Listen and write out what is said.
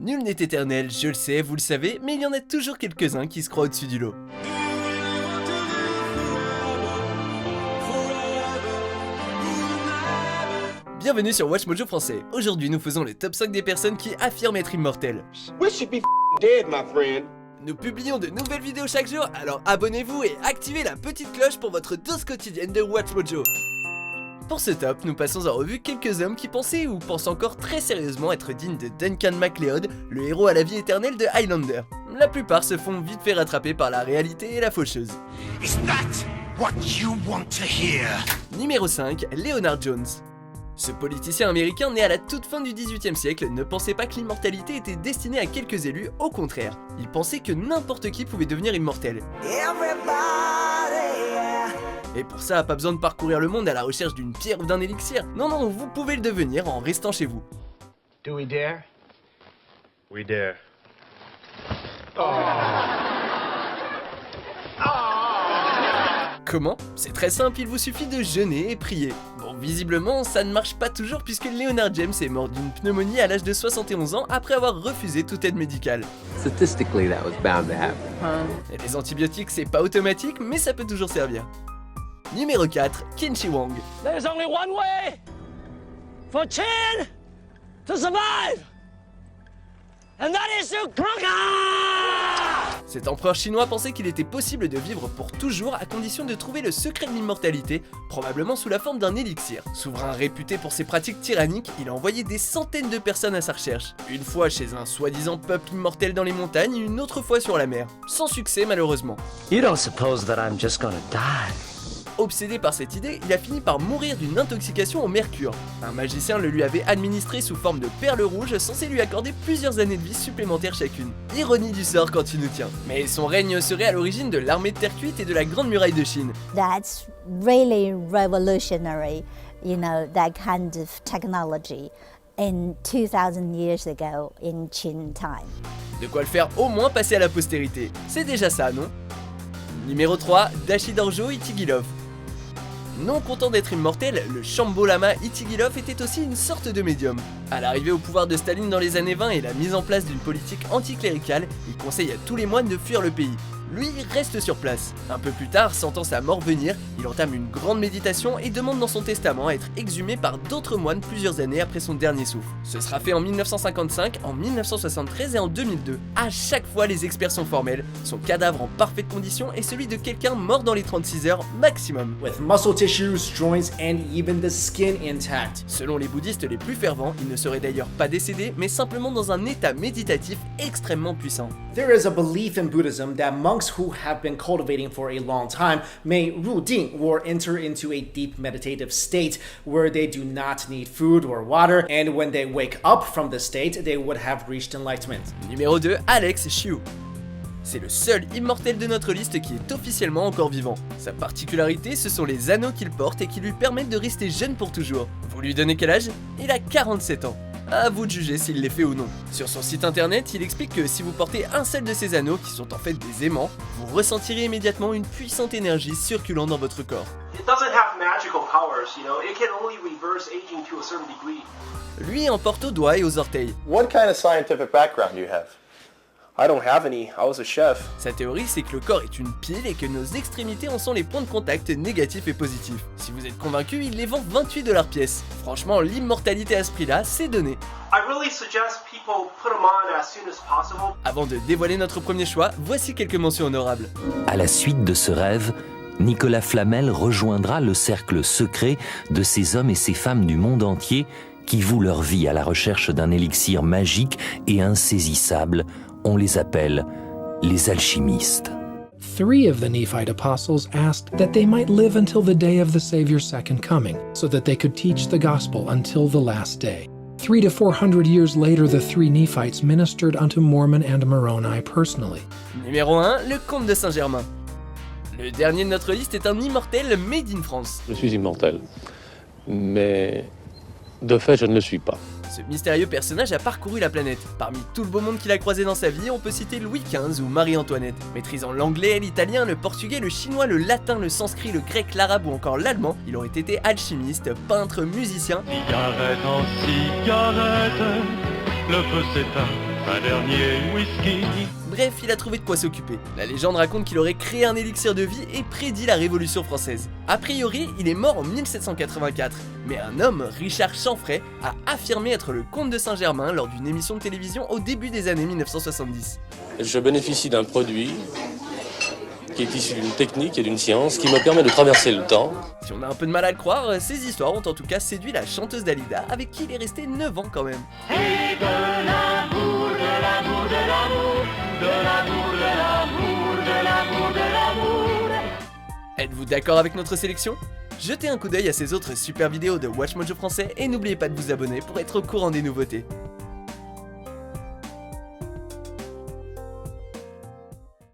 Nul n'est éternel, je le sais, vous le savez, mais il y en a toujours quelques-uns qui se croient au-dessus du lot. Bienvenue sur Watch Mojo français. Aujourd'hui, nous faisons le top 5 des personnes qui affirment être immortelles. We should be dead, my friend. Nous publions de nouvelles vidéos chaque jour, alors abonnez-vous et activez la petite cloche pour votre dose quotidienne de Watch Mojo. Pour ce top, nous passons en revue quelques hommes qui pensaient ou pensent encore très sérieusement être dignes de Duncan MacLeod, le héros à la vie éternelle de Highlander. La plupart se font vite fait rattraper par la réalité et la faucheuse. Is that what you want to hear? Numéro 5, Leonard Jones. Ce politicien américain né à la toute fin du XVIIIe siècle ne pensait pas que l'immortalité était destinée à quelques élus, au contraire. Il pensait que n'importe qui pouvait devenir immortel. Et pour ça, pas besoin de parcourir le monde à la recherche d'une pierre ou d'un élixir. Non, non, vous pouvez le devenir en restant chez vous. Do we dare? We dare. Comment? C'est très simple, il vous suffit de jeûner et prier. Bon, visiblement, ça ne marche pas toujours puisque Leonard James est mort d'une pneumonie à l'âge de 71 ans après avoir refusé toute aide médicale. Statistically, that was bound to happen. Et les antibiotiques, c'est pas automatique, mais ça peut toujours servir. Numéro 4, Qin Shi Huang. There's only one way for Qin to survive, and that is to conquer! Cet empereur chinois pensait qu'il était possible de vivre pour toujours à condition de trouver le secret de l'immortalité, probablement sous la forme d'un élixir. Souverain réputé pour ses pratiques tyranniques, il a envoyé des centaines de personnes à sa recherche. Une fois chez un soi-disant peuple immortel dans les montagnes, une autre fois sur la mer. Sans succès malheureusement. You don't suppose that I'm just gonna die? Obsédé par cette idée, il a fini par mourir d'une intoxication au mercure. Un magicien le lui avait administré sous forme de perles rouges, censé lui accorder plusieurs années de vie supplémentaires chacune. Ironie du sort quand il nous tient. Mais son règne serait à l'origine de l'armée de terre cuite et de la Grande Muraille de Chine. That's really revolutionary, you know, that kind of technology in 2000 years ago in Qin time. De quoi le faire au moins passer à la postérité. C'est déjà ça, non? Numéro 3, Dashi Dorjo Ichigilov. Non content d'être immortel, le Shambo Lama Ichigilov était aussi une sorte de médium. À l'arrivée au pouvoir de Staline dans les années 20 et la mise en place d'une politique anticléricale, il conseille à tous les moines de fuir le pays. Lui reste sur place. Un peu plus tard, sentant sa mort venir, il entame une grande méditation et demande dans son testament à être exhumé par d'autres moines plusieurs années après son dernier souffle. Ce sera fait en 1955, en 1973 et en 2002. À chaque fois, les experts sont formels, son cadavre en parfaite condition est celui de quelqu'un mort dans les 36 heures maximum. With muscle tissues, joints, and even the skin intact. Selon les bouddhistes les plus fervents, il ne serait d'ailleurs pas décédé, mais simplement dans un état méditatif extrêmement puissant. There is a belief in Buddhism that monks who have been cultivating for a long time may ruding or enter into a deep meditative state where they do not need food or water, and when they wake up from this state, they would have reached enlightenment. Numéro 2, Alex Chiu. C'est le seul immortel de notre liste qui est officiellement encore vivant. Sa particularité, ce sont les anneaux qu'il porte et qui lui permettent de rester jeune pour toujours. Vous lui donnez quel âge? Il a 47 ans. À vous de juger s'il les fait ou non. Sur son site internet, il explique que si vous portez un seul de ces anneaux, qui sont en fait des aimants, vous ressentirez immédiatement une puissante énergie circulant dans votre corps. It doesn't have magical powers, you know, it can only reverse aging to a certain degree. Lui en porte aux doigts et aux orteils. What kind of scientific background do you have? I don't have any, I was a chef. Sa théorie, c'est que le corps est une pile et que nos extrémités en sont les points de contact négatifs et positifs. Si vous êtes convaincu, il les vend 28$ pièce. Franchement, l'immortalité à ce prix-là, c'est donné. I really suggest people put them on as soon as possible. Avant de dévoiler notre premier choix, voici quelques mentions honorables. À la suite de ce rêve, Nicolas Flamel rejoindra le cercle secret de ces hommes et ces femmes du monde entier qui vouent leur vie à la recherche d'un élixir magique et insaisissable. On les appelle les alchimistes. 3 of the Nephite apostles asked that they might live until the day of the Savior's second coming, so that they could teach the gospel until the last day. 300 to 400 years later, the 3 Nephites ministered unto Mormon and Moroni personally. Numéro 1, le comte de Saint-Germain. Le dernier de notre liste est un immortel made in France. Je suis immortel, mais de fait, je ne le suis pas. Ce mystérieux personnage a parcouru la planète. Parmi tout le beau monde qu'il a croisé dans sa vie, on peut citer Louis XV ou Marie-Antoinette. Maîtrisant l'anglais, l'italien, le portugais, le chinois, le latin, le sanskrit, le grec, l'arabe ou encore l'allemand, il aurait été alchimiste, peintre, musicien. Cigarette en cigarette, le feu s'éteint, un dernier whisky. Bref, il a trouvé de quoi s'occuper. La légende raconte qu'il aurait créé un élixir de vie et prédit la Révolution française. A priori, il est mort en 1784, mais un homme, Richard Chanfray, a affirmé être le comte de Saint-Germain lors d'une émission de télévision au début des années 1970. Je bénéficie d'un produit qui est issu d'une technique et d'une science qui me permet de traverser le temps. Si on a un peu de mal à le croire, ces histoires ont en tout cas séduit la chanteuse Dalida, avec qui il est resté 9 ans quand même. Et de l'amour, de l'amour, de l'amour, de l'amour, de l'amour, de l'amour, de l'amour. Êtes-vous d'accord avec notre sélection ? Jetez un coup d'œil à ces autres super vidéos de Watch Mojo français et n'oubliez pas de vous abonner pour être au courant des nouveautés.